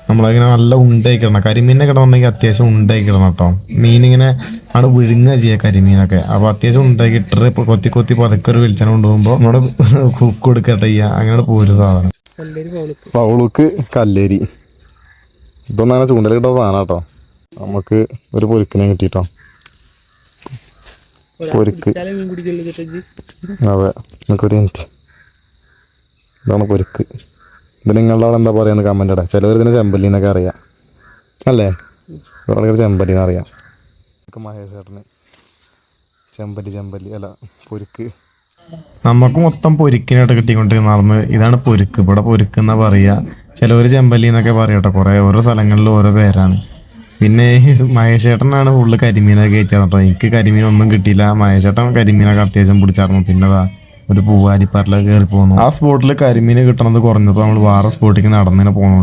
നമ്മളതിങ്ങനെ നല്ല ഉണ്ടായി കിടണം. കരിമീനൊക്കെ ഇടണമെങ്കിൽ അത്യാവശ്യം ഉണ്ടായി കിടണം കേട്ടോ. മീനിങ്ങനെ അവിടെ വിഴുങ്ങുക ചെയ്യുക കരിമീനൊക്കെ. അപ്പോൾ അത്യാവശ്യം ഉണ്ടാക്കി ഇട്ടിട്ട് ഇപ്പോൾ കൊത്തി കൊത്തി പതുക്കെ ഒരു വെളിച്ചെണ്ണ കൊണ്ടുപോകുമ്പോൾ നമ്മുടെ കുക്ക് കൊടുക്കട്ടെ ചെയ്യുക. അങ്ങനെ പോരും സാധനം. പൗളുക്ക് കല്ലേരി ഇതൊന്നും ചൂണ്ടൽ കിട്ടുന്ന സാധനം കേട്ടോ. നമുക്ക് ഒരു പൊരിക്കിനെ കിട്ടിട്ടോ. പൊരിക്ക് അതെ. നമുക്കൊരു മിനിറ്റ്. ഇതാണ് പൊരിക്ക്. ഇത് നിങ്ങളുടെ അവിടെ എന്താ പറയുക കമൻ്റ് ഇടാം. ചിലവർ ഇതിന് ചെമ്പല്ലി എന്നൊക്കെ അറിയാം അല്ലേ? ഇവിടെ ചെമ്പല്ലി എന്നറിയാം. മഹേഷ് ചേട്ടന് ചെമ്പല്ലി അല്ല പൊരിക്ക്. നമുക്ക് മൊത്തം പൊരിക്കിനായിട്ട് കിട്ടിക്കൊണ്ടിരുന്ന ഇതാണ് പൊരിക്ക്. ഇവിടെ പൊരിക്ക് എന്നാ പറയുക. ചിലവർ ചെമ്പല്ലി എന്നൊക്കെ പറയും കേട്ടോ. കുറേ ഓരോ സ്ഥലങ്ങളിലും ഓരോ പേരാണ്. പിന്നെ മഹേഷ് ചേട്ടനാണ് ഫുള്ള് കരിമീനൊക്കെ കഴിച്ചാൽ കേട്ടോ. എനിക്ക് കരിമീനൊന്നും കിട്ടിയില്ല. മഹേഷ് ചേട്ടൻ കരിമീനൊക്കെ അത്യാവശ്യം പിടിച്ചായിരുന്നു. പിന്നെ ഒരു പൂവാലിപ്പാട്ടിലൊക്കെ കയറി പോകുന്നു. ആ സ്പോട്ടിൽ കരിമീൻ കിട്ടണത് കുറഞ്ഞപ്പോൾ നമ്മൾ വേറെ സ്പോട്ടിലേക്ക് നടന്നിങ്ങനെ പോകണം.